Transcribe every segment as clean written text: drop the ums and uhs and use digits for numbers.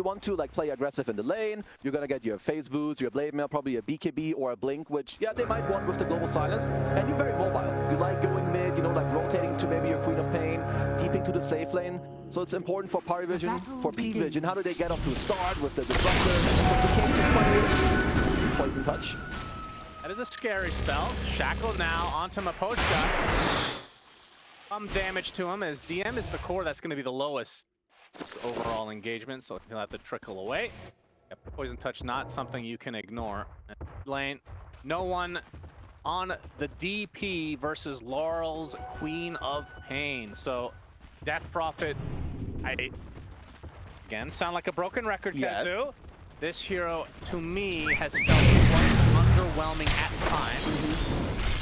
you want to like play aggressive in the lane, you're gonna get your phase boots, your blade mail, probably a BKB or a blink, which yeah, they might want with the global silence. And you're very mobile. You like going mid, you know, like rotating to maybe your Queen of Pain, deeping to the safe lane. So it's important for Party Vision, for P Vision. How do they get off to a start with the disruptor, with the poison touch? That is a scary spell. Shackle now onto Mapochka. Some damage to him as DM is the core. That's going to be the lowest overall engagement, so he'll have to trickle away. Yep, poison touch, not something you can ignore. Lane, no one on the DP versus Laurel's Queen of Pain. So Death Prophet, again, sound like a broken record, yes. Kenzu. This hero, to me, has felt quite underwhelming at times.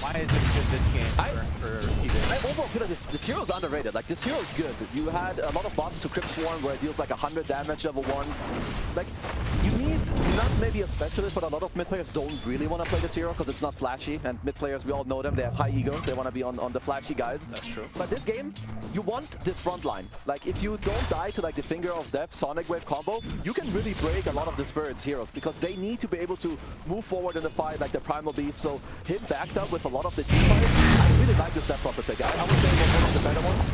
Why is it good this game for P-Vision? I overall feel like this hero is underrated. Like, this hero is good. You had a lot of buffs to Crypt Swarm where it deals like 100 damage level 1. Like, you need not maybe a specialist, but a lot of mid players don't really want to play this hero because it's not flashy. And mid players, we all know them, they have high ego. They want to be on the flashy guys. That's true. But this game, you want this front line. Like, if you don't die to like the Finger of Death Sonic Wave combo, you can really break a lot of the Spirit's heroes because they need to be able to move forward in the fight like the Primal Beast. So him backed up with a lot of the team fight. I really like this Death Prophet pick. I would say it was one of the better ones.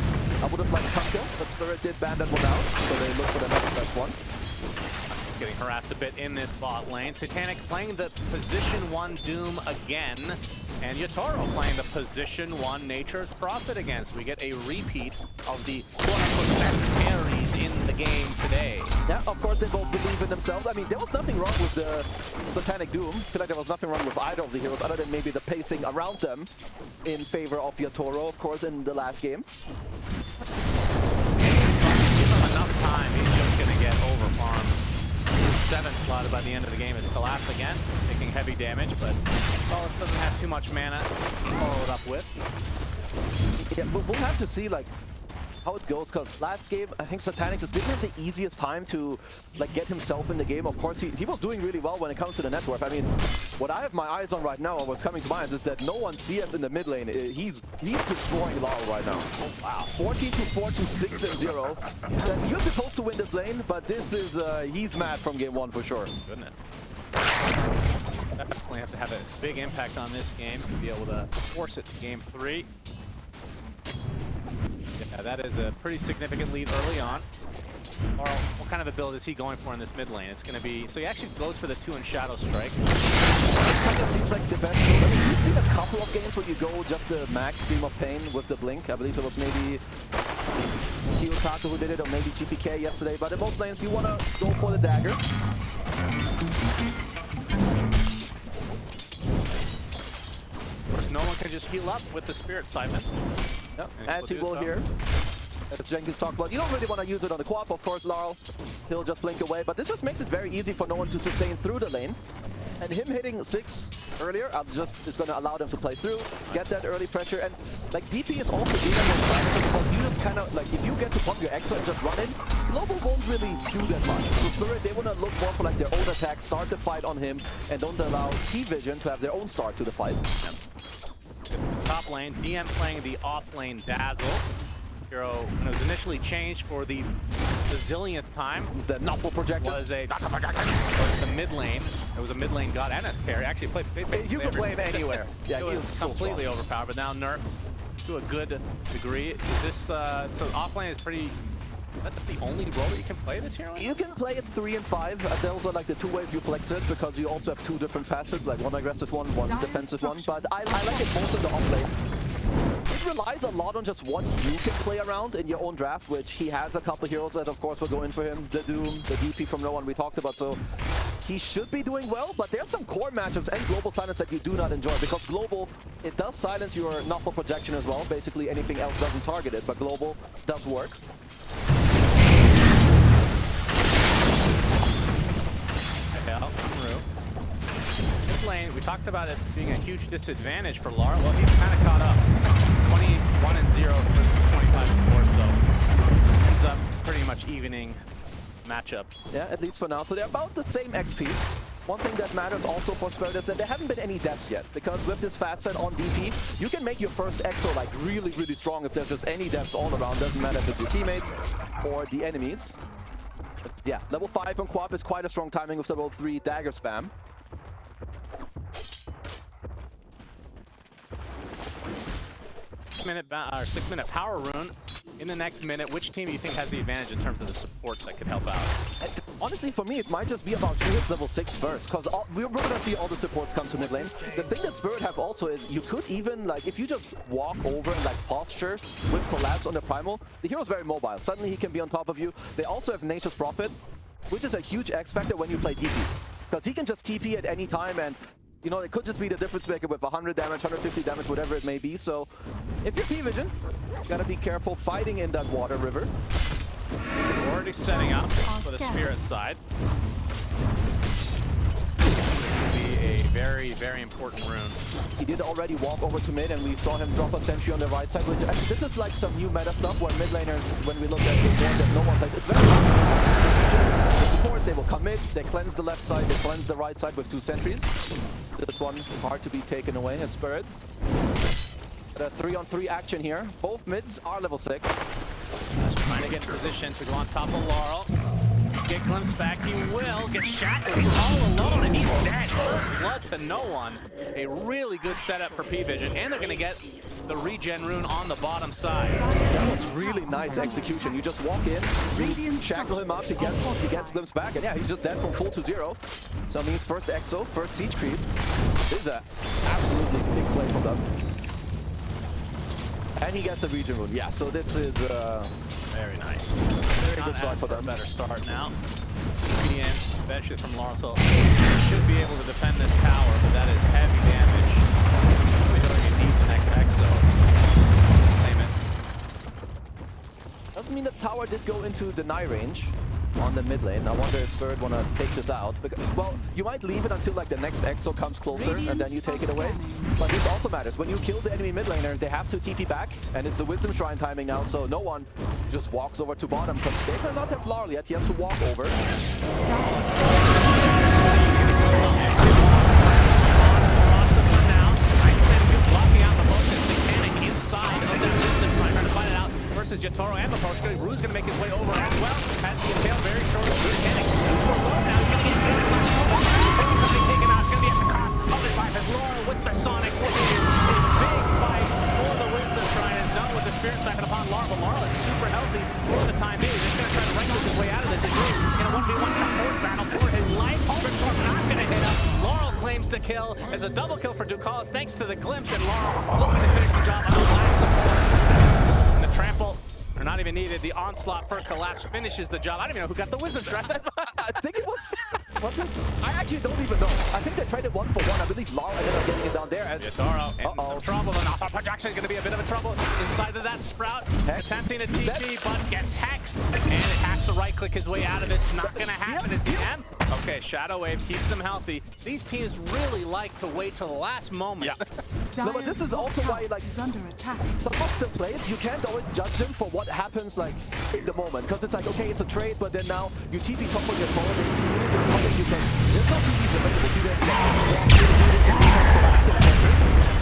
I would have liked Punkill, but Spirit did ban that one out, so they look for the next best one. Getting harassed a bit in this bot lane. Satanic playing the position 1 Doom again, and Yatoro playing the position 1 Nature's Prophet again. So we get a repeat of the quote-unquote best carries in the game today. Yeah, of course they both believe in themselves. I mean, there was nothing wrong with the Satanic Doom. I feel like there was nothing wrong with either of the heroes, other than maybe the pacing around them in favor of Yatoro, of course, in the last game. Give him enough time, he's just going to get overfarmed. 7 slotted by the end of the game is collapsed again, taking heavy damage, but Solus doesn't have too much mana to follow it up with. Yeah, but we'll have to see like how it goes, because last game I think Satanic just didn't have the easiest time to like get himself in the game. Of course he was doing really well when it comes to the network. I mean, what I have my eyes on right now, or what's coming to mind, is that no one CS in the mid lane. He's destroying Laurel right now. Oh, wow. 14 to 4 to 6 and 0. And you're supposed to win this lane, but this is he's mad from game 1 for sure. Goodness. Definitely have to have a big impact on this game to be able to force it to game 3. Yeah, that is a pretty significant lead early on. Laurel, what kind of a build is he going for in this mid lane? It's going to be... So he actually goes for the 2 in Shadow Strike. It kind of seems like the best build. I mean, you've seen a couple of games where you go just the max Scream of Pain with the Blink. I believe it was maybe Kiyotaka who did it, or maybe GPK yesterday. But in most lanes, you want to go for the dagger. Of course, no one can just heal up with the Spirit Simon. Yep, as he will here. As Jenkins talked about, you don't really want to use it on the co-op, of course, Laurel. He'll just blink away, but this just makes it very easy for no one to sustain through the lane. And him hitting 6 earlier is going to allow them to play through, get that early pressure, and like DP is also doing that because you just kind of like, if you get to pump your Exo and just run in, Global won't really do that much. So Spirit, they want to look more for like their own attack, start the fight on him, and don't allow T-Vision to have their own start to the fight. Top lane, DM playing the offlane Dazzle. Hero, when it was initially changed for the zillionth time, the Knuckle Projector was a the mid lane. It was a mid lane god and a carry. Actually, played. You can play him anywhere. Yeah, it was so completely overpowered, but now nerfed to a good degree. Is this so offlane is pretty? That's the only role that you can play this hero? You can play it 3 and 5. Those are like the 2 ways you flex it, because you also have 2 different facets, like one aggressive one defensive one. But I like it most in the offlane. It relies a lot on just what you can play around in your own draft, which he has a couple heroes that of course will go in for him. The Doom, the DP from No One we talked about, so he should be doing well, but there's some core matchups and global silence that you do not enjoy, because global, it does silence your Knuckle projection as well. Basically anything else doesn't target it, but global does work. This lane, we talked about it being a huge disadvantage for Laurel. Well, he's kind of caught up. 21 and 0 versus 25 and 4, so ends up pretty much evening matchup. Yeah, at least for now. So they're about the same XP. One thing that matters also for Spirit is that there haven't been any deaths yet, because with this facet on DP, you can make your first Exo like really, really strong if there's just any deaths all around. Doesn't matter if it's your teammates or the enemies. Yeah, level 5 on Quap is quite a strong timing with the level 3 dagger spam. Six-minute power rune. In the next minute, which team do you think has the advantage in terms of the supports that could help out? Honestly, for me, it might just be about who hits level 6 first, because we're going to see all the supports come to mid lane. The thing that Spirit have also is you could even, like, if you just walk over and, like, posture with Collapse on the Primal, the hero's very mobile. Suddenly he can be on top of you. They also have Nature's Prophet, which is a huge X factor when you play DP, because he can just TP at any time, and you know, it could just be the difference maker with 100 damage, 150 damage, whatever it may be. So if you're P-Vision, gotta be careful fighting in that water river. We're already setting up for the Spirit side. This will be a very, very important rune. He did already walk over to mid, and we saw him drop a sentry on the right side, which actually, this is like some new meta stuff where mid laners, when we look at the board that no one plays, it's very hard. The supports, they will come in, they cleanse the left side, they cleanse the right side with 2 sentries. This one hard to be taken away as Spirit. But a 3-on-3 action here. Both mids are level 6. Just trying to get in position to go on top of Laurel. Get glimpsed back, he will. Get shackled, he's all alone, and he's dead. Blood to no one. A really good setup for P-Vision, and they're going to get the regen rune on the bottom side. That was really nice execution. You just walk in, you shackle him up, he gets glimpsed back, and yeah, he's just dead from full to 0. So it means first Exo, first siege creep. This is a absolutely big play from them. And he gets a regen rune. Yeah, so this is very nice. Very good start for them. Better start now. PDM, especially from Laurel, should be able to defend this tower, but that is heavy damage. Really going to need the next Exo. Claim it. Doesn't mean the tower did go into deny range on the mid lane. I wonder if Spirit want to take this out. Because, well, you might leave it until like the next Exo comes closer and then you take it away. But this also matters. When you kill the enemy mid laner, they have to TP back, and it's the Wisdom Shrine timing now, so no one just walks over to bottom because they cannot have Laurel yet. He has to walk over. Versus Yatoro and Mapochka. Rue's going to make his way over as well. Has the impale very short of mechanic. Super low now. He's going to get somebody taken out. It's going to be at the cost of his life as Laurel with the Sonic. What is a big fight for the Wisdom Shrine is done with the Spirit Siphon upon Laurel. But Laurel is super healthy for the time being. He's going to try to wrangle his way out of this. In a 1v1 support battle for his life. Overstorm not going to hit him. Laurel claims the kill as a double kill for Ducalis thanks to the glimpse, and Laurel looking to finish the job on the last support. Trample, or not even needed. The onslaught for Collapse finishes the job. I don't even know who got the Wisdom Shrine. I think it was... I actually don't even know. I think they tried it 1-for-1. I believe Laurel ended up getting it down there. Yatoro in trouble, and Alpha Jackson is going to be a bit of a trouble inside of that Sprout. Attempting to TP, but gets hexed, and it has to right-click his way out of it. It's not going to happen. It's the end. Okay, Shadow Wave keeps them healthy. These teams really like to wait till the last moment. Yeah. No, but this is also why, like, under attack. Amongst the players, you can't always judge them for what happens, like, in the moment. Because it's like, okay, it's a trade, but then now you TP top on your opponent, there's no TPs available to them.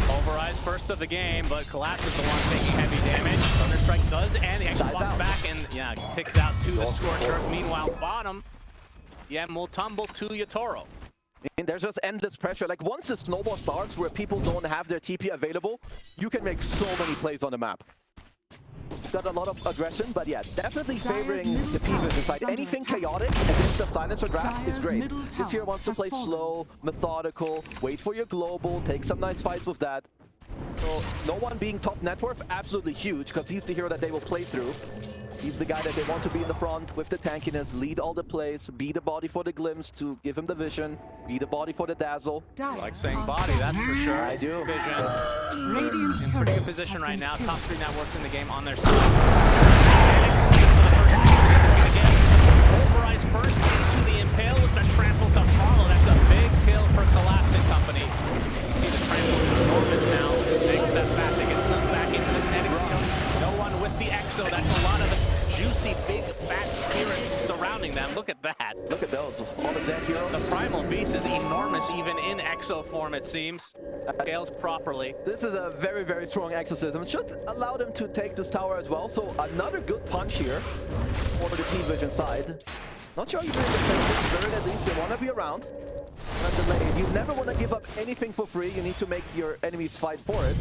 Overrise first of the game, but Collapse is the one taking heavy damage. Thunderstrike does, and he actually walks back and, yeah, picks out to the Scorcher. Meanwhile, bottom, will tumble to Yatoro. And there's just endless pressure. Like, once the snowball starts where people don't have their TP available, you can make so many plays on the map. Got a lot of aggression, but yeah, definitely favoring the P-Vision side. Anything chaotic against the Silencer draft is great. This here wants to play slow, methodical, wait for your global, take some nice fights with that. So, no one being top net worth, absolutely huge, because he's the hero that they will play through. He's the guy that they want to be in the front with the tankiness, lead all the plays, be the body for the glimpse to give him the vision, be the body for the dazzle. I like saying body, that's for sure. I do. Vision. In pretty good position right now. Top 3 networks in the game on their side. Overrise first into the impale with the trample to follow. That's a big kill for Collapse and company. You see the trample is enormous now. Takes that back, they get pushed back into the kinetic kill. No one with the Exo. That's a lot of the juicy, big, fat spirits surrounding them. Look at that. Look at those. All of that heroes. The Primal Beast is enormous, even in Exo form, it seems. Scales properly. This is a very, very strong exorcism. It should allow them to take this tower as well. So another good punch here for the P-Vision side. Not sure you're doing defensive spirit, at least you want to be around. But delayed. You never want to give up anything for free. You need to make your enemies fight for it.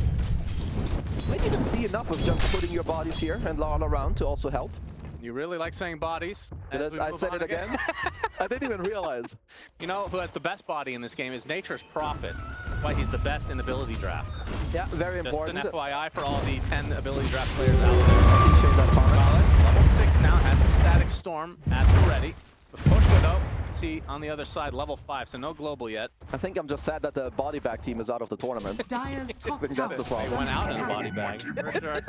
Might even be enough of just putting your bodies here and all around to also help. You really like saying bodies. I said it again. I didn't even realize. You know who has the best body in this game is Nature's Prophet. Why he's the best in ability draft. Yeah, very important. Just an FYI for all the 10 ability draft players out there. Level 6 now has a static storm at the ready. With Pushka though, see on the other side, level 5, so no global yet. I think I'm just sad that the body bag team is out of the tournament. Dyer's top That's the problem. They went out in the body bag. For sure.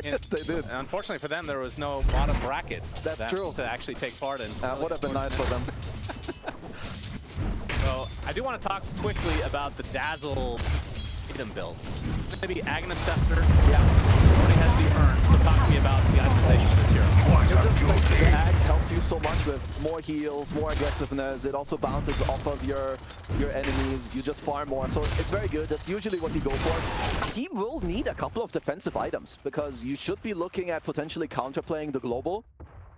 Yes, they did. Unfortunately for them, there was no bottom bracket. That's true. To actually take part in. That would have been nice for them. So I do want to talk quickly about the Dazzle item build. It's going to be aghanim scepter. Yeah. Already has to be earned. So talk to me about the itemization of this hero. The axe helps you so much with more heals, more aggressiveness. It also bounces off of your enemies. You just farm more. So it's very good. That's usually what you go for. He will need a couple of defensive items because you should be looking at potentially counterplaying the global.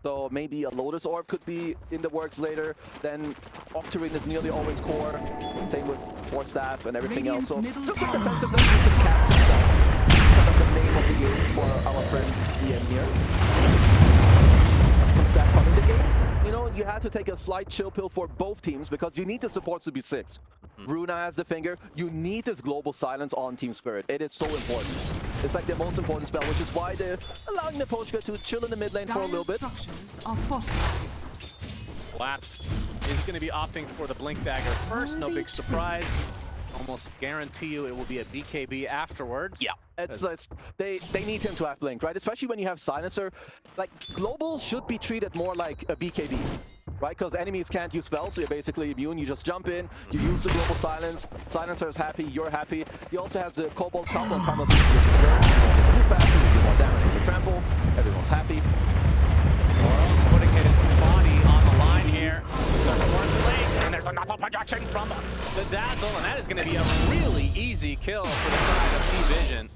So maybe a Lotus Orb could be in the works later. Then Octarine is nearly always core. Same with Force Staff and everything else. So just for defensiveness, you can cast two spells. Kind of the name of the game for our friend DM here. That fun in the game. You know, you had to take a slight chill pill for both teams because you need the supports to be 6. Runa has the finger. You need this global silence on Team Spirit. It is so important. It's like the most important spell, which is why they're allowing the Pochka to chill in the mid lane for a little bit. Lapse is going to be opting for the Blink Dagger first. No big surprise. Almost guarantee you it will be a BKB afterwards. Yeah, they need him to have Blink, right? Especially when you have Silencer. Like, Global should be treated more like a BKB, right? Because enemies can't use spells, so you're basically immune. You just jump in, you use the Global Silence. Silencer is happy, you're happy. He also has the Cobalt combo on Primal Beast, which is very important. Move faster, you do more damage with the trample. Everyone's happy. Moral's putting his body on the line here. And there's another projection from the Dazzle, and that is going to be a really easy kill for the side of T-Vision.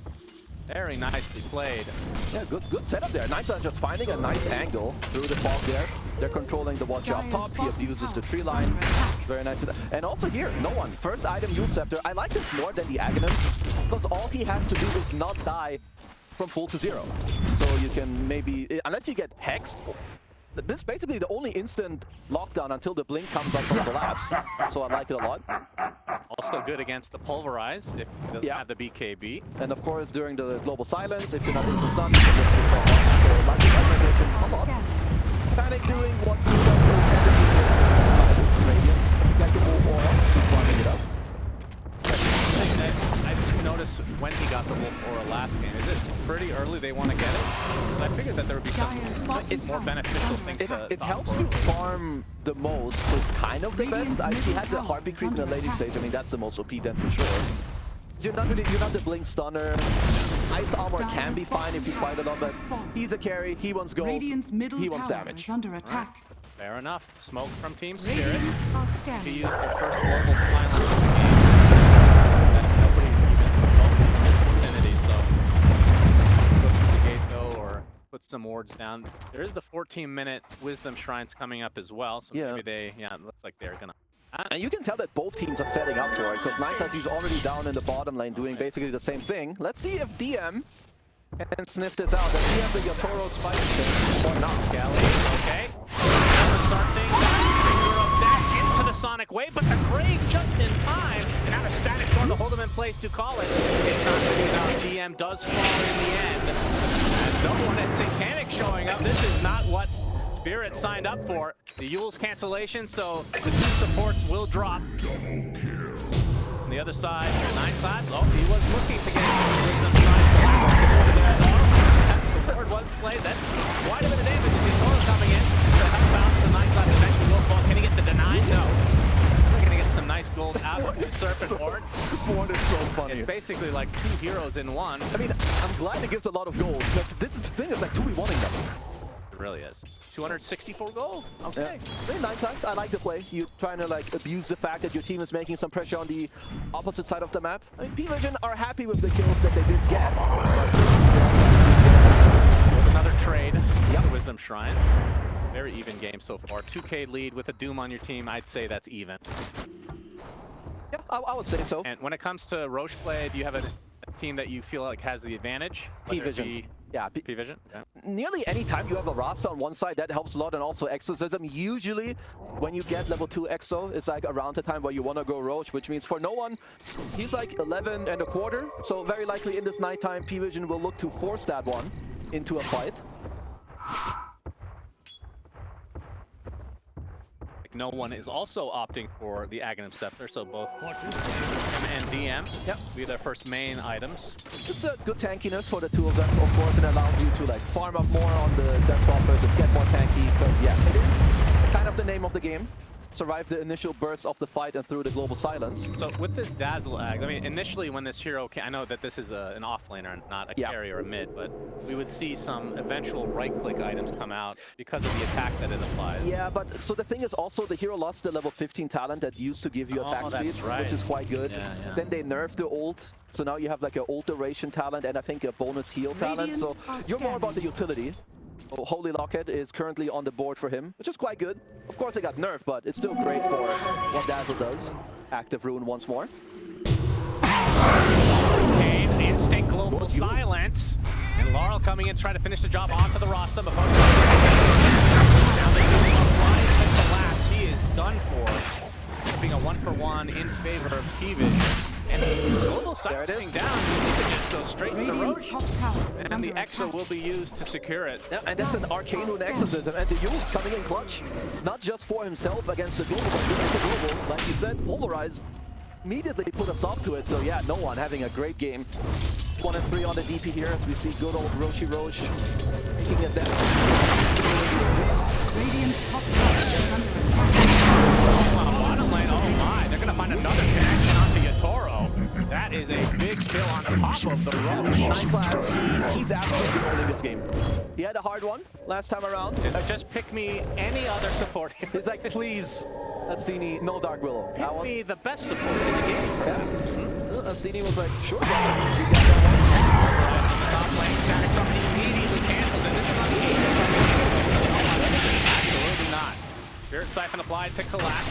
Very nicely played. Yeah, good setup there. Nightline just finding a nice angle through the fog there. They're controlling the watch up top. He abuses the tree line. Very nice. And also here, no one. First item, use Scepter. I like this more than the aghanim because all he has to do is not die from full to 0. So you can maybe, unless you get hexed, this is basically the only instant lockdown until the blink comes up from the labs. So I like it a lot. Also good against the Pulverize if he doesn't have the BKB. And of course during the global silence, if you're not into stun, you can just pick someone up. So like the organization a lot. Panic doing what you do. Radiant. Like the move aura, keep farming it up. I just noticed when he got the Wolf Aura last game. Is it pretty early they want to get it? I figured that there would be some more beneficial things it helps you farm the most, so it's kind of the best. He had the Heartbeat creep in the lating stage. I mean, that's the most OP then for sure. You're not the blink stunner. Ice armor can be fine if you fight a lot, but he's a carry. He wants gold. He wants damage. Under attack. Fair enough. Smoke from Team Spirit. He used their first global silence of the game. Nobody's even vicinity, so go through the gate though, or put some wards down. There is the 14-minute Wisdom Shrines coming up as well, so maybe they, it looks like they're gonna. And you can tell that both teams are setting up for it, because Ninetales is already down in the bottom lane doing basically the same thing. Let's see if DM can sniff this out. Does he have the Yatoro spike thing or not? Galley, okay. Start things back into the Sonic Wave, but the Grave just in time. And now the Static Storm to hold him in place to call it. It's not going to be about DM does fall in the end. And no one at Satanic showing up. This is not what Spirit signed up for. The Yule's cancellation, so the 2 supports will drop. On the other side, 9 class. Oh, he was looking to get Wisdom Shrine. The ward was played. That's quite a bit of damage. The Toro coming in. The health bounce to 9 class eventually will fall. Can he get the deny? No. We're going to get some nice gold out of the Serpent Ward. Ward is so funny. It's basically like 2 heroes in one. I mean, I'm glad it gives a lot of gold, because this thing is like 2v1ing them. It really is. 264 gold. Okay. Very nice. I like the play. You're trying to like abuse the fact that your team is making some pressure on the opposite side of the map. I mean, P-Vision are happy with the kills that they did get. Another trade. Wisdom Shrines. Very even game so far. 2K lead with a Doom on your team. I'd say that's even. Yeah, I would say so. And when it comes to Roche play, do you have a team that you feel like has the advantage? P-Vision. Yeah, P-Vision? Yeah. Nearly any time you have a Rasta on one side, that helps a lot, and also Exorcism. Usually, when you get level 2 Exo, it's like around the time where you want to go Roche, which means for no one, he's like 11 and a quarter. So very likely in this nighttime, P-Vision will look to force that one into a fight. No one is also opting for the aghanim scepter, so both him and DM be their first main items. It's a good tankiness for the two of them, of course. It allows you to like farm up more on the death buffers, just get more tanky, because yeah, it is kind of the name of the game. Survive the initial bursts of the fight and through the global silence. So with this Dazzle Ag, I mean, initially when this hero came, I know that this is an offlaner and not a carry or a mid, but we would see some eventual right-click items come out because of the attack that it applies. Yeah, but so the thing is also the hero lost the level 15 talent that used to give you attack speed, which is quite good. Then they nerfed the ult, so now you have like an ult duration talent and I think a bonus heal talent. So you're more about the utility. Oh, Holy Locket is currently on the board for him, which is quite good. Of course, it got nerfed, but it's still great for what Dazzle does. Active Rune once more. Kane, instant global silence. And Laurel coming in, trying to finish the job onto the Rasta before now they do flying to collapse. He is done for. Being a 1-for-1 in favor of P-Vision. And global silencing down, you can just go straight to the Roche. And the Exo will be used to secure it. Yeah, and that's an Arcane Rune Exorcism, and the Youth coming in clutch. Not just for himself against the global, but against the global. Like you said, Pulverize immediately put a stop to it. So yeah, no one having a great game. 1 and 3 on the DP here as we see good old Roche making it down. Radiant's top tower is under attack. Bottom lane, oh my, they're gonna find another connection onto Yatoro. That is a big kill on top of the Roche. 9 class, he's absolutely holding this game. He had a hard one last time around. Just pick me any other support. He's like, please, Astini, no Dark Willow. Pick me the best support in the game. Yeah. Astini was like, sure. Top lane, static something immediately cancels, and this is on the Absolutely not. Spirit Siphon applied to collapse.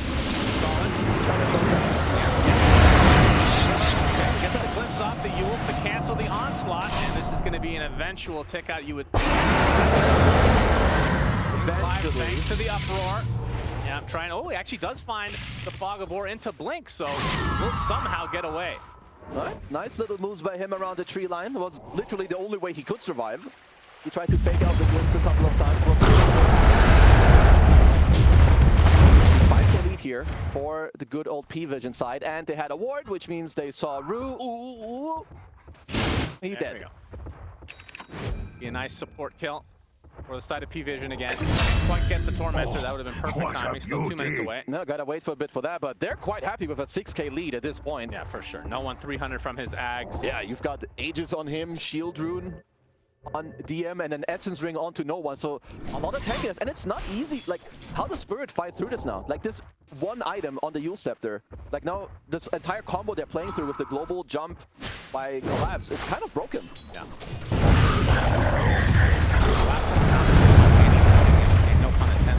Gets a glimpse off the Yule to cancel the onslaught, and this is going to be an eventual tick out, you would think. Thanks to the uproar. Yeah, I'm trying. Oh, he actually does find the Fog of War into Blink, so we'll somehow get away. All right, nice little moves by him around the tree line. It was literally the only way he could survive. He tried to fake out the glimpse a couple of times. 5k lead here for the good old P-Vision side, and they had a ward, which means they saw Rue. Ooh. He dead. Be a nice support kill for the side of P-Vision again. Can't quite get the Tormentor. That would have been perfect timing. Still 2 minutes away. No, gotta wait for a bit for that, but they're quite happy with a 6k lead at this point. Yeah, for sure. No one 300 from his Ags. Yeah, you've got Aegis on him, Shield Rune on DM, and an Essence Ring onto no one. So a lot of tankiness, and it's not easy. Like, how does Spirit fight through this now? Like, this one item on the Yule Scepter. Like, now this entire combo they're playing through with the global jump by Collapse, it's kind of broken. Yeah.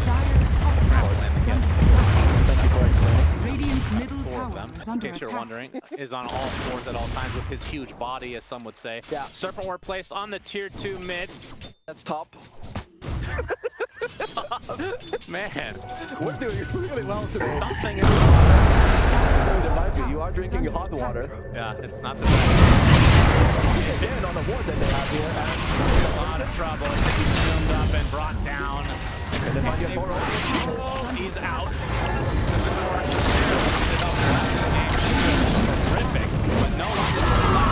Dire's top tower is under attack. Thank you for explaining. Radiant's middle tower is in under case you're attack. wondering, is on all fours at all times with his huge body, as some would say. Yeah. Serpent Ward placed on the tier 2 mid. That's top. Man, We're doing really well today. something is... You are drinking your hot water. Yeah, it's not the best. Again on the ward that they have here. A lot of trouble. He's zoomed up and brought down. And then might get more He's out. Terrific, but no longer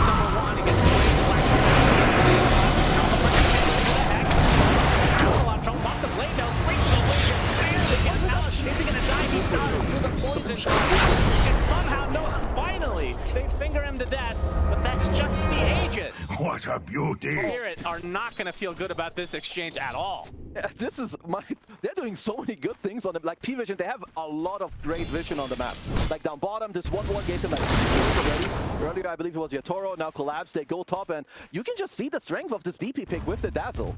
number 1. He gets the blade now. Is he gonna die? He does through the poison. And somehow, no, finally, they finger him to death, but that's just the Aegis. What a beauty! Spirit are not gonna feel good about this exchange at all. Yeah, this is my... They're doing so many good things on them. Like P-Vision, they have a lot of great vision on the map. Like down bottom, this 1-1 gave them like already. Earlier, I believe it was Yatoro, now Collapse. They go top, and you can just see the strength of this DP pick with the Dazzle.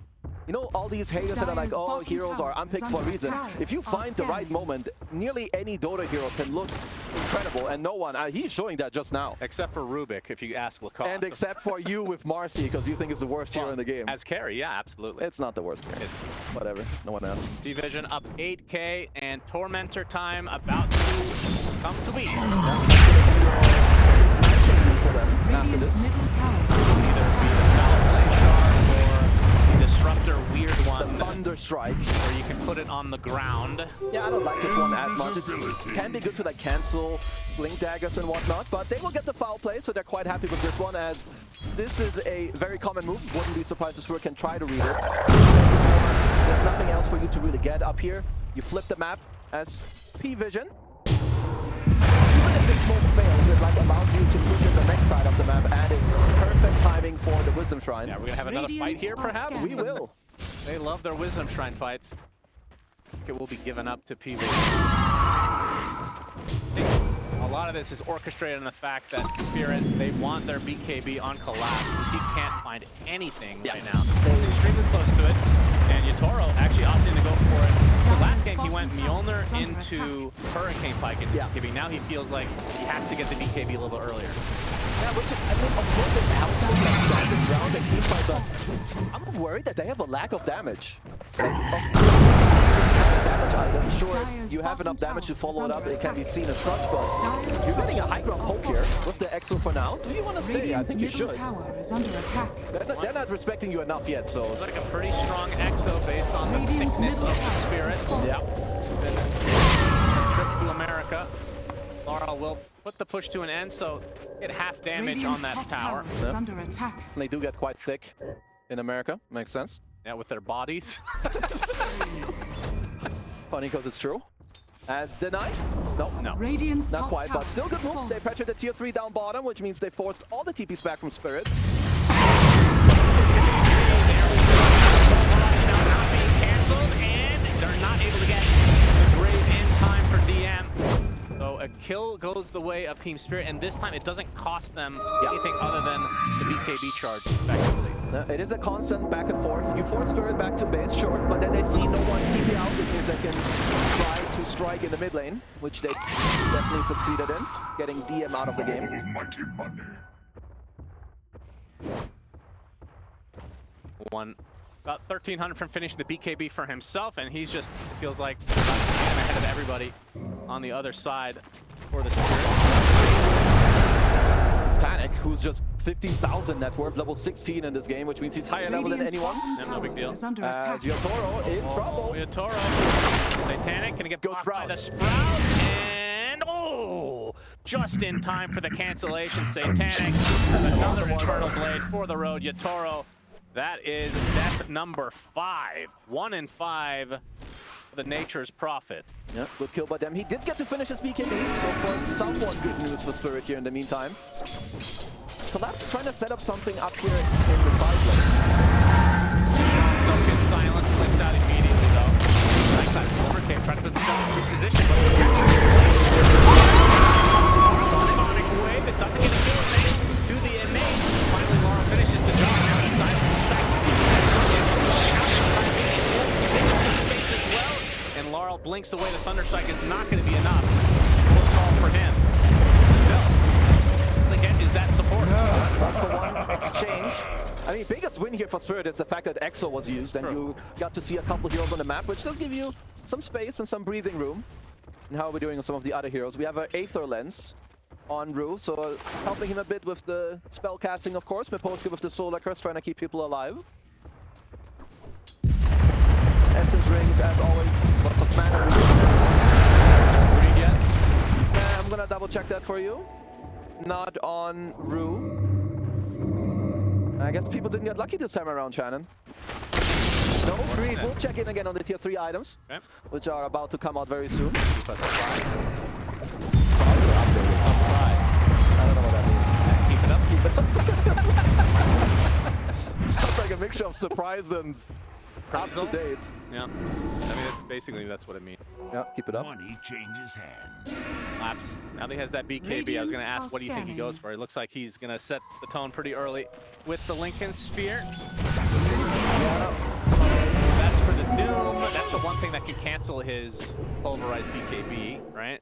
You know, all these haters that are like, oh, heroes are unpicked for a reason. If you find the right moment, nearly any Dota hero can look incredible, and no one, he's showing that just now. Except for Rubik, if you ask Lacoste. And except for you with Marcy, because you think it's the worst hero in the game. As carry, yeah, absolutely. It's not the worst carry. Whatever, no one else. Division up 8K, and Tormentor time about to come to be. After this. Middle tower is Either under be the attack. Foul Play Shard or the Disruptor weird one. The Thunder Strike. Where you can put it on the ground. Yeah, I don't like this one as much. It can be good to like cancel Blink Daggers and whatnot, but they will get the foul play, so they're quite happy with this one, as this is a very common move. Wouldn't be surprised if Swir can try to read it. There's nothing else for you to really get up here. You flip the map as P-Vision. Even if the smoke fails, it like allows you to push in the next side of the map, and it's perfect timing for the Wisdom Shrine. Yeah, we're gonna have another fight here, perhaps? We will. They love their Wisdom Shrine fights. I think it will be given up to PV. A lot of this is orchestrated in the fact that Spirit, they want their BKB on collapse, because he can't find anything right now. He's extremely close to it, and Yatoro actually opted to go for it. The last game he went Mjolnir into Hurricane Pike and BKB. Now he feels like he has to get the BKB a little bit earlier. Yeah, which is, I think, of course, it's helpful that stands around the team fight, but I'm worried that they have a lack of damage. Damage item, sure, you have enough damage to follow it up, it can be seen as such, but you're getting a high ground poke here with the Exo for now. Do you want to stay? I think you should. Tower is under attack. They're not respecting you enough yet, so... It's like a pretty strong Exo based on the thickness of the spirits. Yeah. Trip to America. Laurel will put the push to an end, so get half damage on that tower. Is under attack. And they do get quite thick in America, makes sense. Yeah, with their bodies. Funny because it's true. As denied? No. Radiant's Not top quite, tower but still good is move. falling. They pressured the tier 3 down bottom, which means they forced all the TPs back from Spirit. Now being canceled, and they're not able to get the Brave in time for DM. So a kill goes the way of Team Spirit, and this time it doesn't cost them anything other than the BKB charge, effectively. It is a constant back and forth. You force Spirit back to base, sure, but then they see no one TP out, which means they can try to strike in the mid lane, which they definitely succeeded in, getting DM out of the game. About 1,300 from finishing the BKB for himself, and he's just feels like ahead of everybody on the other side for the Spirit. Tanic, who's just 15,000 net worth, level 16 in this game, which means he's higher level than anyone. No big deal. Yatoro in trouble. Yatoro, Satanic, gonna get blocked by the Sprout, and just in time for the cancellation. Satanic, another Eternal Blade for the road. Yatoro, that is death number 5. 1 in 5. The Nature's Prophet. Yeah, good kill by them. He did get to finish his BKB, so for somewhat good news for Spirit here in the meantime. Collapse trying to set up something up here in the side lane. Soak in silence, flicks out immediately though. Like that overcame, trying to put himself in a good position. Sonic wave, it doesn't get a kill to the innate. Finally, Laura finishes the job. Now the silence is back. And Laurel blinks away. The Thunder Strike is not going to be enough. We'll call for him. Still, again, is that support? One exchange. I mean, biggest win here for Spirit is the fact that Exo was used, and you got to see a couple heroes on the map, which does give you some space and some breathing room. And how are we doing with some of the other heroes? We have an Aether Lens on Rue, so helping him a bit with the spell casting, of course. Miposhka with the Solar Curse, trying to keep people alive. Essence rings, as always, lots of mana. Yeah, I'm gonna double check that for you. Not on Rue. I guess people didn't get lucky this time around, Shannon. No, we'll check in again on the tier 3 items, which are about to come out very soon. Surprise. I don't know what that means. Keep it up. Sounds like a mixture of surprise and up to date. Yeah. I mean, that's what it means. Yeah, keep it up. Money changes hands. Laps. Now that he has that BKB, I was going to ask, what do you think he goes for? It looks like he's going to set the tone pretty early with the Lincoln Sphere. Yeah, Doom, that's the one thing that can cancel his pulverized BKB, right?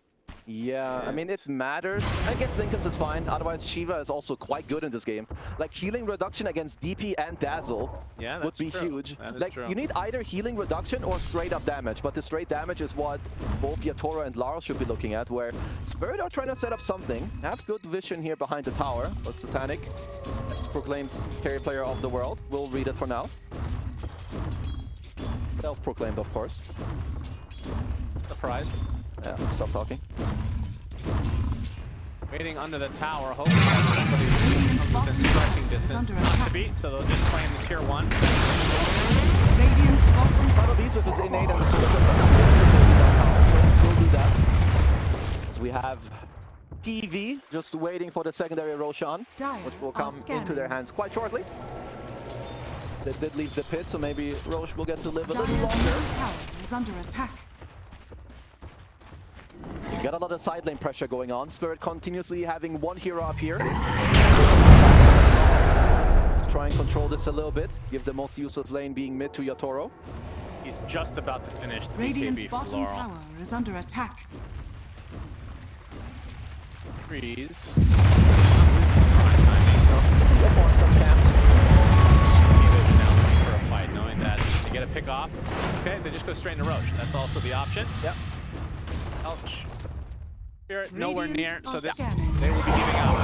Yeah, I mean, it matters. Against Lincolns is fine. Otherwise, Shiva is also quite good in this game. Like, healing reduction against DP and Dazzle would be huge. Like, you need either healing reduction or straight up damage. But the straight damage is what both Yatoro and Lara should be looking at, where Spirit are trying to set up something. Have good vision here behind the tower. But Satanic, proclaimed carry player of the world, we'll read it for now. Self-proclaimed, of course. Surprise. Yeah, stop talking. Waiting under the tower, hoping that somebody comes within striking distance. Not to beat, so they'll just claim the tier 1. Radiant's bottom Primal tower Beast with his has innate and fallen. we'll do that. So we have PV just waiting for the secondary Roshan, which will come into their hands quite shortly. They did leave the pit, so maybe Rosh will get to live a little Dire's longer. middle tower is under attack. You get a lot of side lane pressure going on. Spirit continuously having one hero up here. Let's try and control this a little bit. Give the most useless lane being mid to Yatoro. He's just about to finish the Radiant's BKB for bottom Laurel. tower is under attack. Freeze. Go for some camps. For a fight, knowing that they get a pick off. Okay, they just go straight into Roche. That's also the option. Yep. Ouch. Spirit nowhere Radiant near, so are they scanning. will be giving up.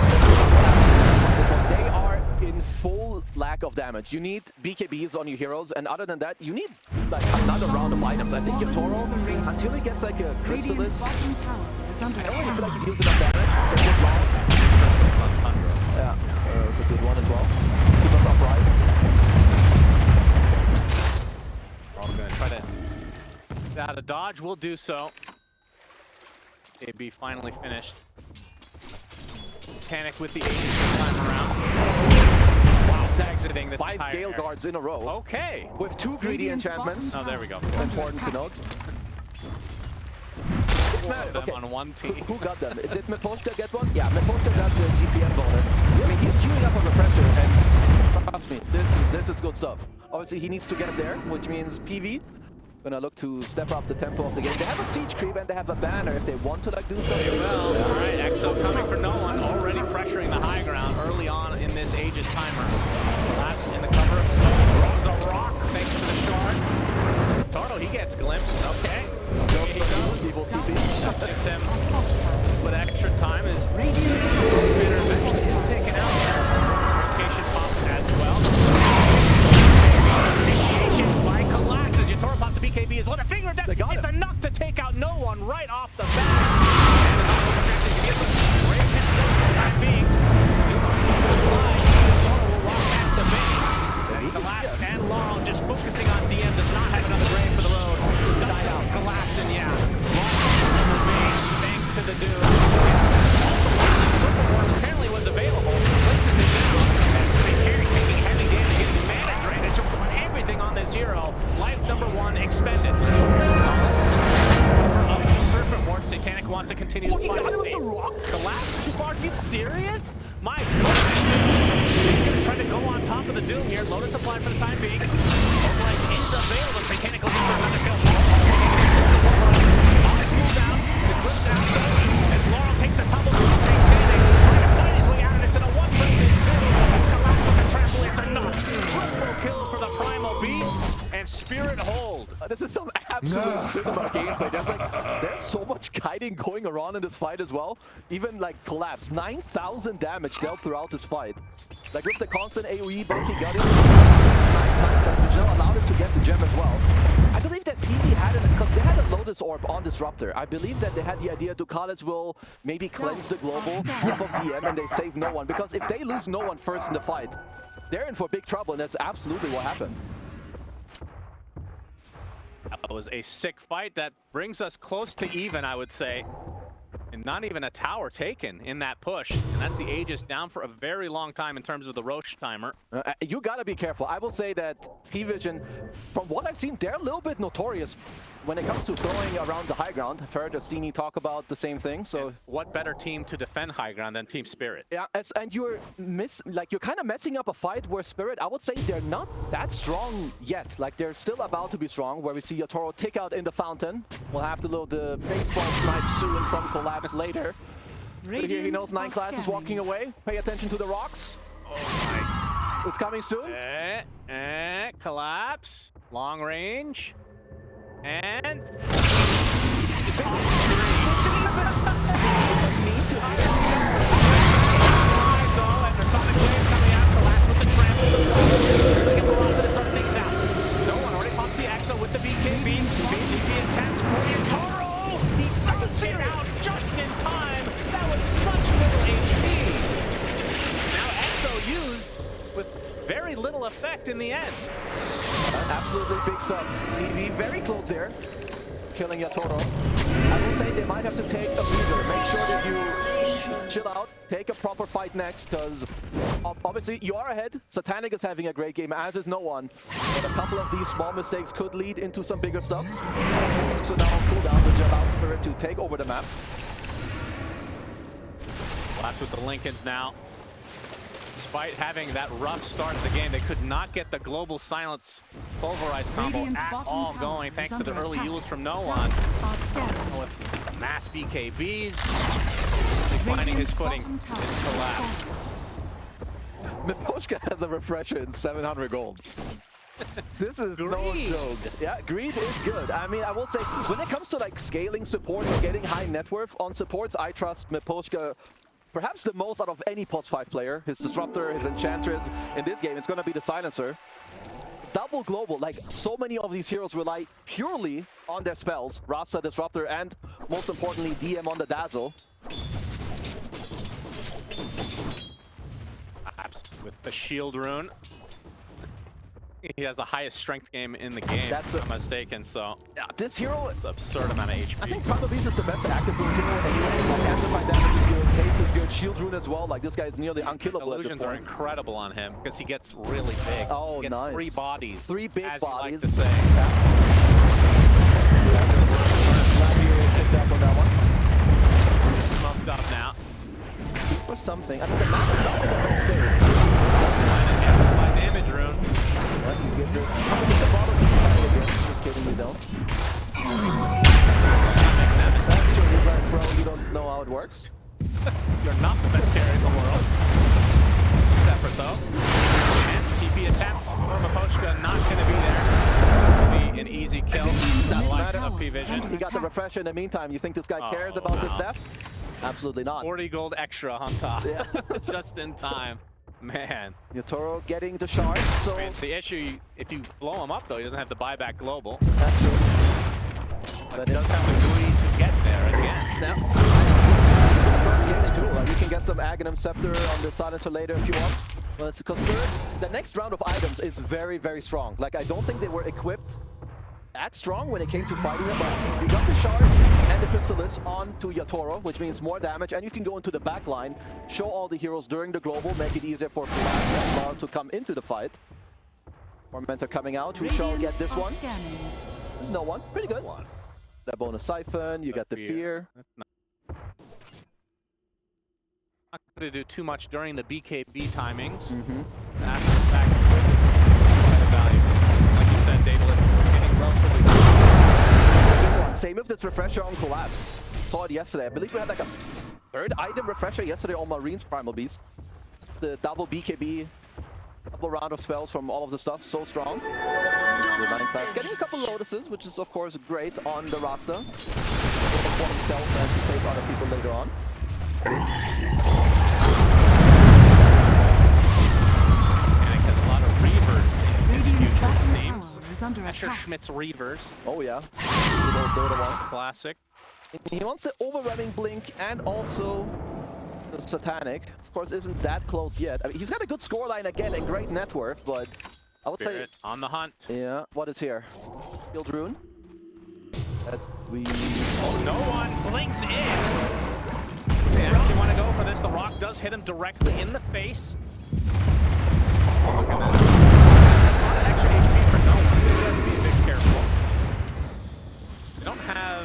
They are in full lack of damage. You need BKBs on your heroes, and other than that, you need like another round of items. I think Yatoro, until he gets like a Radiant's Chrysalis, bottom tower is under I don't really feel like he attack. deals enough damage. So good round. Yeah, it's a good one as well. Keep us upright. We're going to try to get out of dodge. We'll do so. AB finally finished. Panic with the 80 this time around. Wow, exiting the 5 Gale area. Guards in a row. Okay. With 2 greedy Radiant's enchantments. bottom Oh, there we go. tower is under Important to attack. note. Them on one team. Who got them? Did Miposhka get one? Yeah, Miposhka got the GPM bonus. I mean, he's queuing up a refresher, and trust me, this is good stuff. Obviously, he needs to get there, which means PV gonna look to step up the tempo of the game. They have a siege creep and they have a banner if they want to like do something. Well, all right, Exo coming for no one, already pressuring the high ground early on in this Aegis timer. That's in the cover of smoke. Throws a rock thanks to the shard. Toro, he gets glimpsed. Okay. Here he goes. Evil TP. Gives him what extra time is Radiant's eventually taken out. Rotation pops as well. Initiation by Collapse as Yatoro pops the BKB is what a finger of death. They got It's him. enough to take out no one right off the bat. Brave himself for the time being. Yatoro will walk back to base. Collapse and Laurel just focusing on DM does not have another grave for the road. Died out. Collapse and yeah. Laurel base thanks to the dude. Purple Horn apparently was available. Places it down. And Terry taking heavy damage, getting mana drainage. Everything on this hero. Life number 1 expended. Of the Serpent Ward, Satanic wants to continue the fight. Collapse? Are you serious? My goodness. Trying to go on top of the Doom here. Loaded supply for the time being. Offlane is available. Satanic will leave for another kill. On his move out. The clips out though. As Laurel takes a tumble to Satanic. Trying to fight his way out of this in a 1 versus 2. Collapse with the trample. It's enough. Triple kill for the Primal Beast. And Spirit hold. This is some absolute cinema gameplay. There's so much kiting going around in this fight as well. Even like Collapse, 9,000 damage dealt throughout this fight. Like with the constant AoE buff he got in, which allowed him to get the gem as well. I believe that PB had it because they had a Lotus Orb on Disruptor. I believe that they had the idea Ducalis will maybe cleanse the global off of DM and they save no one. Because if they lose no one first in the fight, they're in for big trouble, and that's absolutely what happened. That was a sick fight that brings us close to even, I would say. And not even a tower taken in that push. And that's the Aegis down for a very long time in terms of the Roche timer. You gotta be careful. I will say that P-Vision, from what I've seen, they're a little bit notorious when it comes to throwing around the high ground, I've heard Astini talk about the same thing. So and what better team to defend high ground than Team Spirit? yeah, and you're kind of messing up a fight where Spirit, I would say they're not that strong yet. Like they're still about to be strong. Where we see Yatoro tick out in the fountain. We'll have to load the baseball snipe soon from Collapse later. But here he knows 9 classes walking away. Pay attention to the rocks. Oh my! It's coming soon. Collapse. Long range. And no one already pops the Exo with the BKB. BKB attempts for Yatoro. He knocks it out just in time. That was such little HP. Now Exo used with very little effect in the end. Absolutely big stuff. EV very close there, killing Yatoro. I will say they might have to take a breather. Make sure that you chill out, take a proper fight next, because obviously you are ahead. Satanic is having a great game, as is no one. But a couple of these small mistakes could lead into some bigger stuff. So now cooldown, which allows Spirit to take over the map. Lots with the Lincolns now. Despite having that rough start of the game, they could not get the global silence pulverize combo at all going, thanks to the early use from no one. With mass BKBs, finding his footing in Collapse. Miposhka has a refresher in 700 gold. This is no joke. Yeah, greed is good. I mean, I will say, when it comes to like scaling support or getting high net worth on supports, I trust Miposhka perhaps the most out of any Pulse 5 player. His Disruptor, his Enchantress. In this game, it's going to be the Silencer. It's double global. Like, so many of these heroes rely purely on their spells. Rasa, Disruptor, and most importantly, DM on the Dazzle. With the shield rune. He has the highest strength game in the game, if I'm not mistaken, so yeah, this hero is absurd amount of HP. I think Primal Beast is the best active rune hero anyway. Amplified damage is good, haste is good, shield rune as well. Like, this guy is nearly unkillable. Illusions are incredible on him because he gets really big. Oh, he gets nice. 3 bodies. 3 big as bodies. You like to say. Glad you picked up on that one. Smoked up now. Or something. I mean, the map is not in the best state. Amplified damage rune. What you get this? Coming to the bottom, again. Just kidding, we don't. That's true. He's like, bro, you don't know how it works. You're not the best carry in the world. Separate though. And TP attempt for Miposhka not going to be there. It'll be an easy kill. That light up P-Vision. He got the refresher in the meantime. You think this guy cares about his death? Absolutely not. 40 gold extra on top. Yeah. Just in time. Man. Yatoro getting the shard, so... I mean, the issue, if you blow him up though, he doesn't have to buy back global. That's true. But he does have the GUI to get there again. Now, first game too. Like, you can get some aghanim scepter on the silencer later if you want. Well, it's because the next round of items is very, very strong. Like, I don't think they were equipped that strong when it came to fighting them, but you got the shard and the Pistolis on to Yatoro, which means more damage, and you can go into the back line, show all the heroes during the global, make it easier for Collapse to come into the fight. Tormentor coming out, who shall get this one? There's no one, pretty good. That bonus siphon, you got the fear. Not going to do too much during the BKB timings. After the fact, quite a value. Like you said, Daedalus getting relatively good. Same with this refresher on Collapse. Saw it yesterday. I believe we had like a 3rd item refresher yesterday on Marine's Primal Beast. The double BKB, double round of spells from all of the stuff, so strong. The 9 class getting a couple Lotuses, which is of course great on the roster. For himself and to save other people later on. Has a lot of Reavers in his future, it seems. Schmidt's Reavers. Oh yeah. Dota 1. Classic. He wants the overwhelming blink and also the Satanic. Of course, isn't that close yet. I mean, he's got a good scoreline again and great net worth, but I would say on the hunt. Yeah. What is here? Shield rune. That's Oh, no one blinks in. They actually want to go for this. The rock does hit him directly in the face. Look at that. A lot of extra HP for no one. You have to be a bit careful.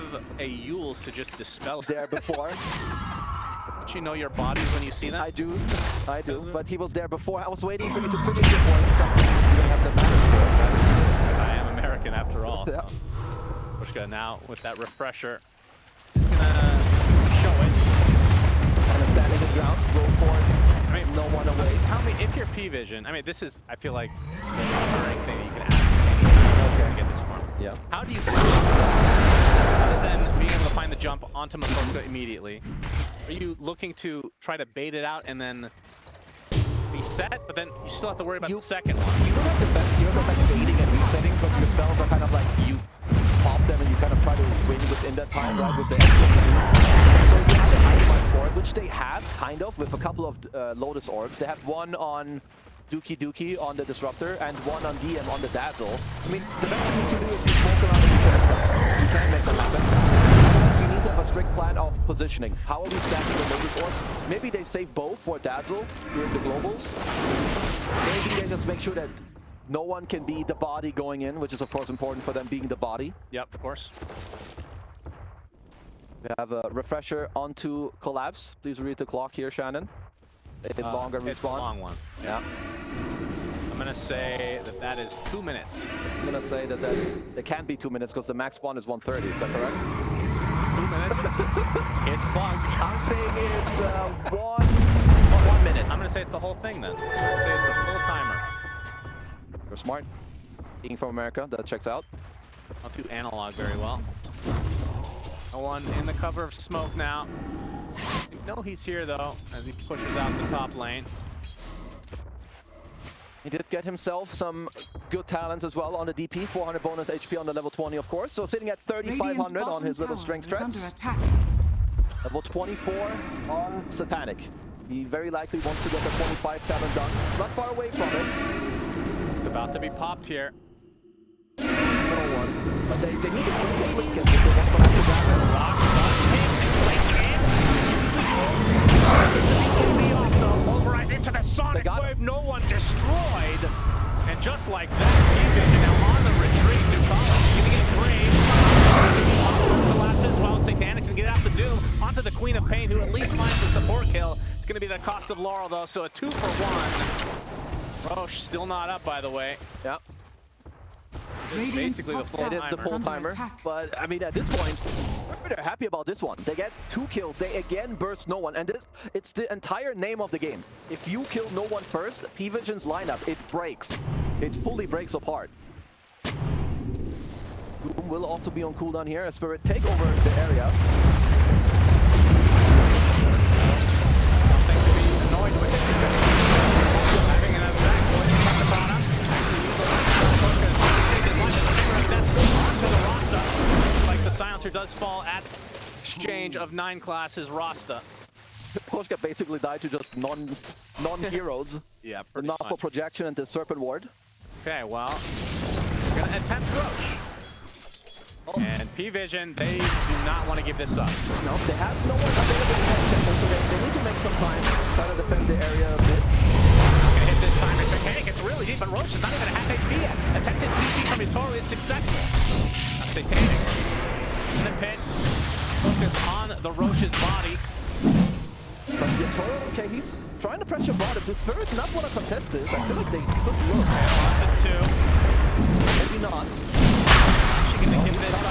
have a Yules to just dispel There before. Don't you know your bodies when you see them? I do. But he was there before. I was waiting for you to finish your point. Something you don't have the manners for. I am American after all. Yeah. Pushka now with that refresher is gonna show it. Kind of standing his ground. Roll force. I mean, no one away. Tell me if you're P-Vision. I mean, this is, I feel like, the recurring thing that you can ask to get this far. Yeah. How do you other than being able to find the jump onto Maposka immediately, are you looking to try to bait it out and then be set, but then you still have to worry about the second one? You don't have the best skills of like baiting and resetting because your spells are kind of like you pop them and you kind of try to win within that time, right? With the extra. So you have an itemized for it, which they have kind of with a couple of Lotus orbs. They have one on Dookie on the Disruptor and one on DM on the Dazzle. I mean, the best thing you can do is just walk around and you can make them happen. You need to have a strict plan of positioning. How are we stacking the Lotus orbs? Maybe they save both for Dazzle during the globals. Maybe they just make sure that no one can be the body going in, which is of course important for them being the body. Yep, of course. We have a refresher onto Collapse. Please read the clock here, Shannon. A longer respawn. It's a long one. Yeah. I'm gonna say that that is 2 minutes. I'm gonna say that it can't be 2 minutes because the max spawn is 1:30. Is that correct? 2 minutes. It's bugged. I'm saying it's 1 minute. I'm gonna say it's the whole thing then. I'm gonna say it's a full timer. You're smart. Being from America, that checks out. Not too analog very well. No one in the cover of smoke now. You know he's here though, as he pushes out the top lane. He did get himself some good talents as well on the DP, 400 bonus HP on the level 20 of course, so sitting at 3,500 on his little strength strats. Level 24 on Satanic. He very likely wants to get the 25 talent done. Not far away from it. It's about to be popped here. Little one. But they need to quickly blink it if they want to have to grab Override into the Sonic Wave, no one destroyed. And just like that, he's now on the retreat. Duval gonna get brave. Collapses while Satanic's gonna get out the Doom onto the Queen of Pain, who at least finds the support kill. It's gonna be the cost of Laurel though, so a 2 for 1. Roche still not up, by the way. Yep. Basically the full It is the full timer, but I mean at this point, they're happy about this one. They get 2 kills, they again burst no one, and it's the entire name of the game. If you kill no one first, P-Vision's lineup, it breaks. It fully breaks apart. Doom will also be on cooldown here as Spirit take over the area. Something to be annoyed with it because having an attack going from the bottom. Like the silencer does fall at exchange of 9 classes Rasta. Pushka basically died to just non-heroes. Yeah, the Novel Projection and the Serpent Ward. Okay, well, we're gonna attempt Roche. And P-Vision, they do not want to give this up. No, they have no one available in that sector, so they need to make some time, try to defend the area a bit. Gonna hit this time, it's okay, it's really deep, but Roche is not even a half HP yet. Attempted TP from Utoro is successful. Satanic in the pit, focus on the Roche's body. But Utoro, okay, he's trying to pressure bottom. The Spirit not want to contest this. I feel like they could look. Okay, 2. Maybe not. She can give this up.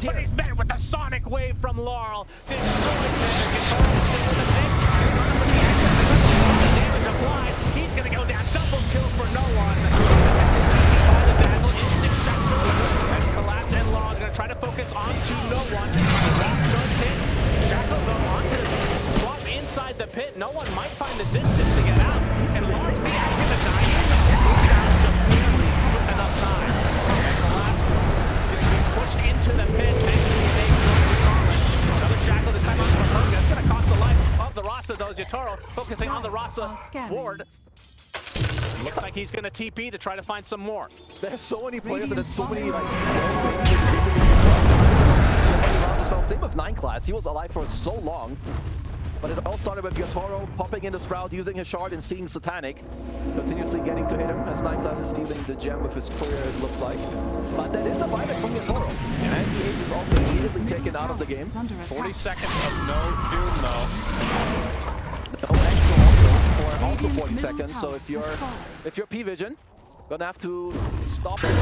But he's met with the Sonic Wave from Laurel. Damage applied. He's gonna go down. Double kill for no one. By the Dazzle is successful. As Collapse and Laurel are gonna try to focus onto no one. Rock does hit. Shackle though onto swap inside the pit. No one might find the distance to get out. And Laurel, he has gonna die. Just enough time. And Collapse is gonna be pushed into the pit. Another shackle this time on Maposka. That's gonna cost the life of the Rasta though. Yatoro focusing on the Rasta ward. Looks like he's gonna TP to try to find some more. There's so many players and there's so many like Same with 9 class. He was alive for so long. But it all started with Yotaro popping in the Sprout, using his shard and seeing Satanic. Continuously getting to hit him as 9 class is stealing the gem with his courier, it looks like. But that is a buyback from Yotaro. And anti-age is also immediately taken out of the game. 40 seconds of no doom though. No extra also for also 40 seconds. So if you're P-Vision, gonna have to stop the push.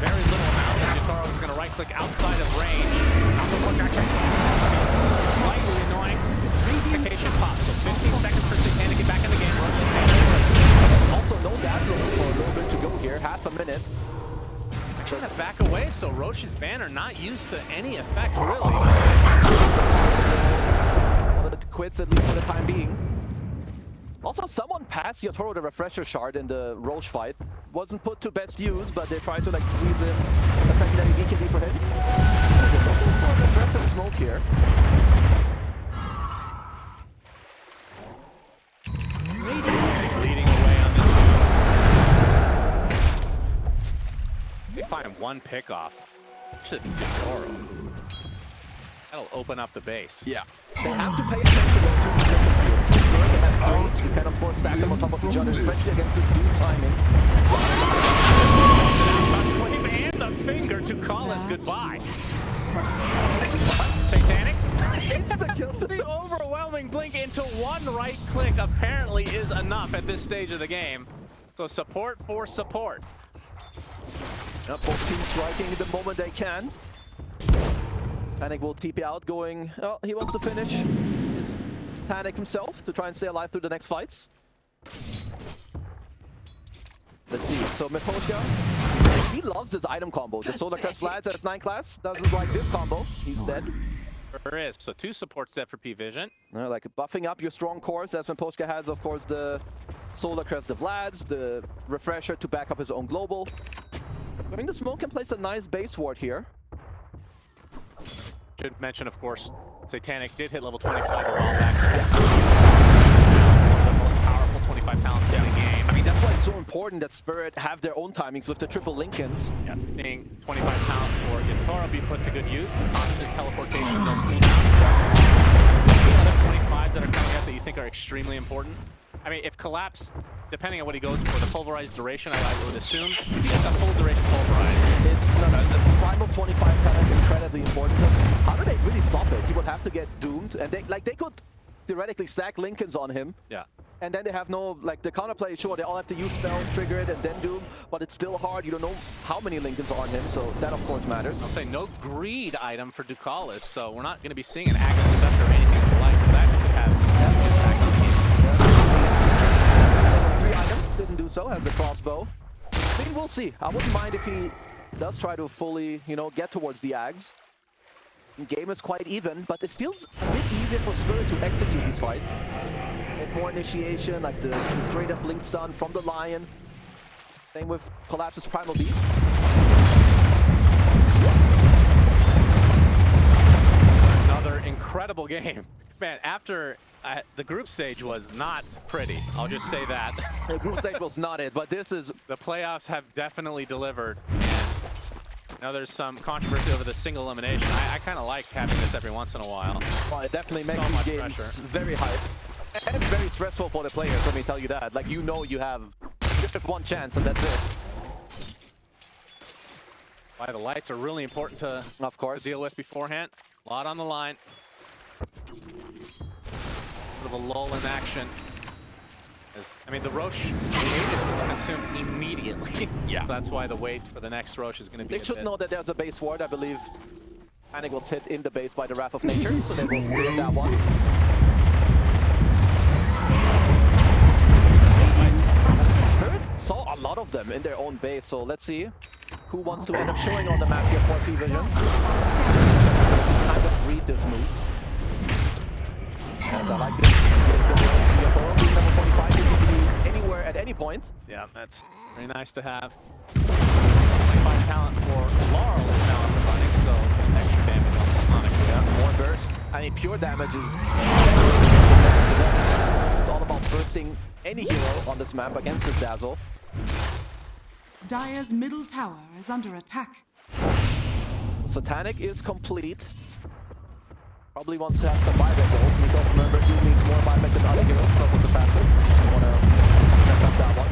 Very little amount as Yotaro is going to right-click outside of range. Slightly annoying. Vacation pop. So 15 seconds for Satanic to get back in the game. Also no dazzle for a little bit to go here. Half a minute. Actually gonna back away, so Roshi's banner not used to any effect really. Well, it quits at least for the time being. Also, someone passed Yotaro the refresher shard in the Roche fight. Wasn't put to best use, but they tried to like squeeze in a secondary EKD for him. They're looking for an aggressive smoke here. Leading away on this. They find one pick off. Should be Yotaro. That'll open up the base. Yeah. They have to pay attention to the different skills. Team Bird, they have 3. You can of course stack them on top of each other, especially against this Doom timing. And the finger to call us goodbye. Satanic? It's the kill. The overwhelming blink into one right click apparently is enough at this stage of the game. So support for support. Both teams striking the moment they can. Panic will TP out going, oh, he wants to finish his Panic himself to try and stay alive through the next fights. Let's see, so Miposhka, he loves this item combo. The Solar Crest Lads at 9 class doesn't like this combo. He's dead. There is, so 2 supports dead for P-Vision. Like buffing up your strong cores, as Miposhka has, of course, the Solar Crest of Vlads, the Refresher to back up his own global. I mean, the smoke can place a nice base ward here. Should mention, of course, Satanic did hit level 25 a while back. The most powerful 25 talents in the game. I mean, that's why it's so important that Spirit have their own timings with the triple Lincolns. Yeah, seeing 25 talents for Yotaro be put to good use. Constant teleportation, no cooldown. Any other 25s that are coming up that you think are extremely important? I mean, if Collapse, depending on what he goes for, the pulverized duration, I would assume it's a full duration pulverize. It's no, the Primal 25 talent is incredibly important. How do they really stop it? He would have to get doomed, and they could theoretically stack Lincolns on him. Yeah. And then they have no, like, the counterplay, sure, they all have to use spells, trigger it, and then doom, but it's still hard. You don't know how many Lincolns are on him, so that, of course, matters. I'll say no greed item for Ducalis, so we're not going to be seeing an aghanim scepter or anything like that could have an impact on the game. 3 items, didn't do so, has the crossbow. I mean, we'll see. I wouldn't mind if he does try to fully, you know, get towards the Ags. The game is quite even, but it feels a bit easier for Spirit to execute these fights. With more initiation, like the straight up blink stun from the Lion. Same with Collapse's Primal Beast. Another incredible game. Man, after the group stage was not pretty, I'll just say that. The group stage was not it, but this is... The playoffs have definitely delivered. Now there's some controversy over the single elimination. I kind of like having this every once in a while. Well, it definitely makes So these much games pressure. very hype. And very stressful for the players, let me tell you that. Like, you know you have just one chance and that's it. Why the lights are really important to, Of course. deal with beforehand. A lot on the line. Sort of a lull in action. I mean, the Roche Aegis was consumed immediately. Yeah. So that's why the wait for the next Roche is going to be They should know that there's a base ward. I believe Panic was hit in the base by the Wrath of Nature, so they will get that one. Spirit saw a lot of them in their own base, so let's see who wants to end up showing on the map here for P-Vision. Kind of read this move. As I like this. Being number 45, you can be anywhere at any point. Yeah, that's very nice to have. 25 talent for Laurel is now up and running, so just extra damage on Sonic. Yeah, more burst. I mean, pure damage is... It's all about bursting any hero on this map against this Dazzle. Dire's middle tower is under attack. Satanic is complete. Probably wants to have some buyback goals, because remember, he needs more buyback than other heroes because of the facet. I want to mess up that one.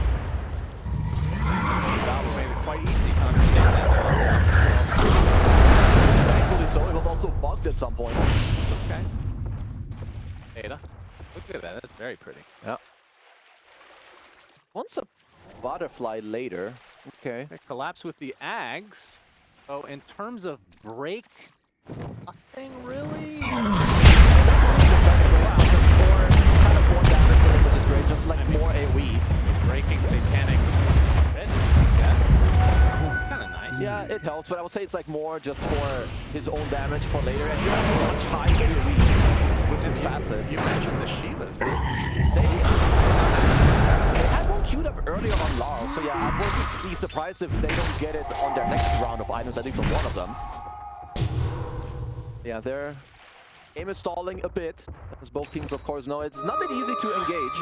That was made it quite easy to understand that. Thankfully so, it was also bugged at some point. Okay. Ada. Look at that, that's very pretty. Yeah. Wants a butterfly later. Okay. They collapse with the Ags. So in terms of break, nothing really. Kind of more damage for him, which is great. Just like more AoE. Breaking Satanic's bit, I guess. It's kind of nice. Yeah, it helps, but I would say it's like more just for his own damage for later. And you have such high AoE with his facet. You mentioned the Shivas. They had one queued up earlier on Lars, so yeah, I wouldn't be surprised if they don't get it on their next round of items, at least on one of them. Yeah, their aim is stalling a bit, as both teams of course know. It's not that easy to engage.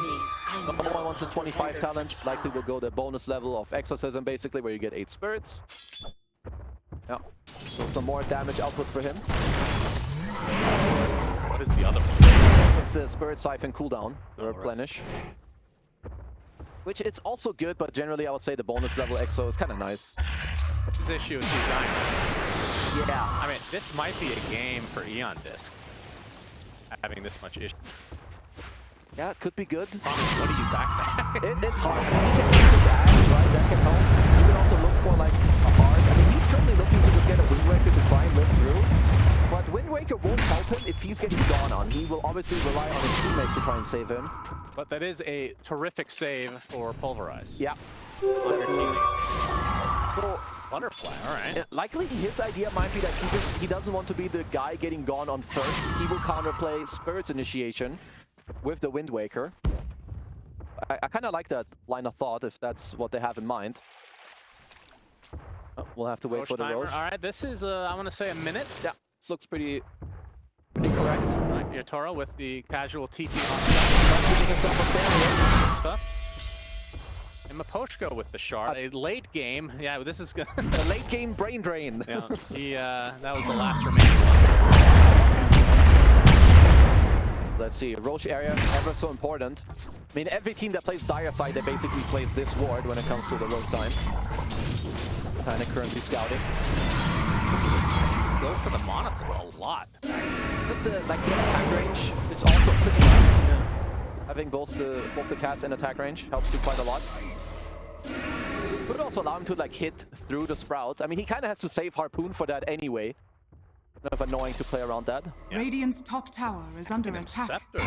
No one wants his 25 talent, likely will go the bonus level of Exorcism basically, where you get 8 spirits. Yeah, so some more damage output for him. What is the other one? It's the Spirit Siphon cooldown, the replenish. Which it's also good, but generally I would say the bonus level Exo is kind of nice. This issue is too giant. Yeah. I mean, this might be a game for Eon Disc. Having this much issue. Yeah, it could be good. What do you back that? It's hard. You can use the dash, right? That can help. You can also look for like a hard. I mean, he's currently looking to just get a Wind Waker to try and live through. But Wind Waker won't help him if he's getting gone on. He will obviously rely on his teammates to try and save him. But that is a terrific save for Pulverize. Yeah. On your teammate. So, Butterfly, alright. likely his idea might be that he doesn't want to be the guy getting gone on first. He will counterplay Spirit's initiation with the Wind Waker. I kind of like that line of thought, if that's what they have in mind. Oh, we'll have to wait for the Roche. Alright, this is, I want to say a minute. Yeah, this looks pretty correct. Alright, Yatoro with the casual TP stuff. And Maposhko with the shard. A late game. Yeah, this is good. A late game brain drain. Yeah, that was the last remaining one. Let's see, Roche area, ever so important. I mean, every team that plays Dire side, they basically plays this ward when it comes to the Roche time. Kind of currently scouting. Go for the Monocle a lot. But the attack range is also pretty nice. Yeah. Having both the cats in attack range helps you quite a lot. Could also allow him to like hit through the Sprout. I mean, he kind of has to save Harpoon for that anyway. Kind of annoying to play around that. Yeah. Radiant's top tower is under attack. Scepter. Yeah,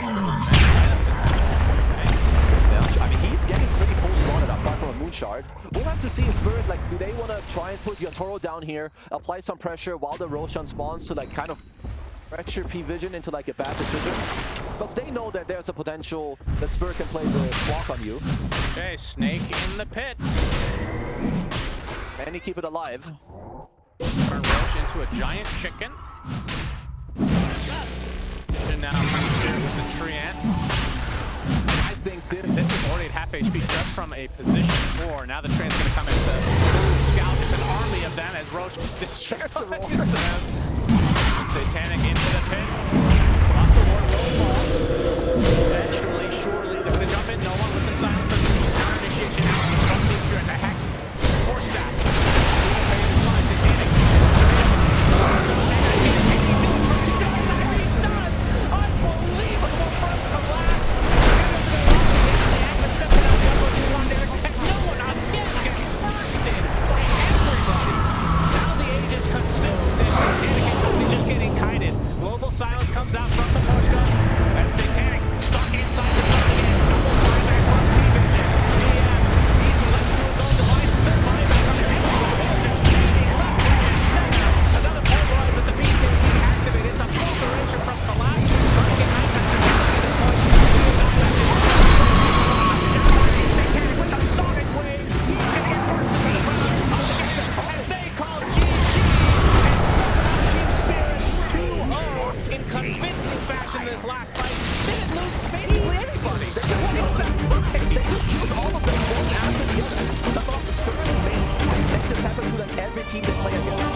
I mean, he's getting pretty full slotted apart from a Moon Shard. We'll have to see if Spirit, like, do they want to try and put Yatoro down here, apply some pressure while the Roshan spawns to, like, kind of pressure P-Vision into, like, a bad decision? But they know that there's a potential that Spirit can play the block on you. Okay, Snake in the pit. Can he keep it alive? Turn Roche into a giant chicken. And now with the tree ants. I think This is already at half HP just from a position 4. Now the train's going to come into scout. It's an army of them as Roche destroys them. Satanic into the pit. Lots of ward will fall. Eventually, surely, they're going to jump in. No one with the silence. Counter initiation out. From the Hex. Force that. Satanic. Unbelievable from collapse. No one on deck gets bursted by everybody. Now the age is consumed and Satanic is just getting kited. Global silence comes out. team can play against.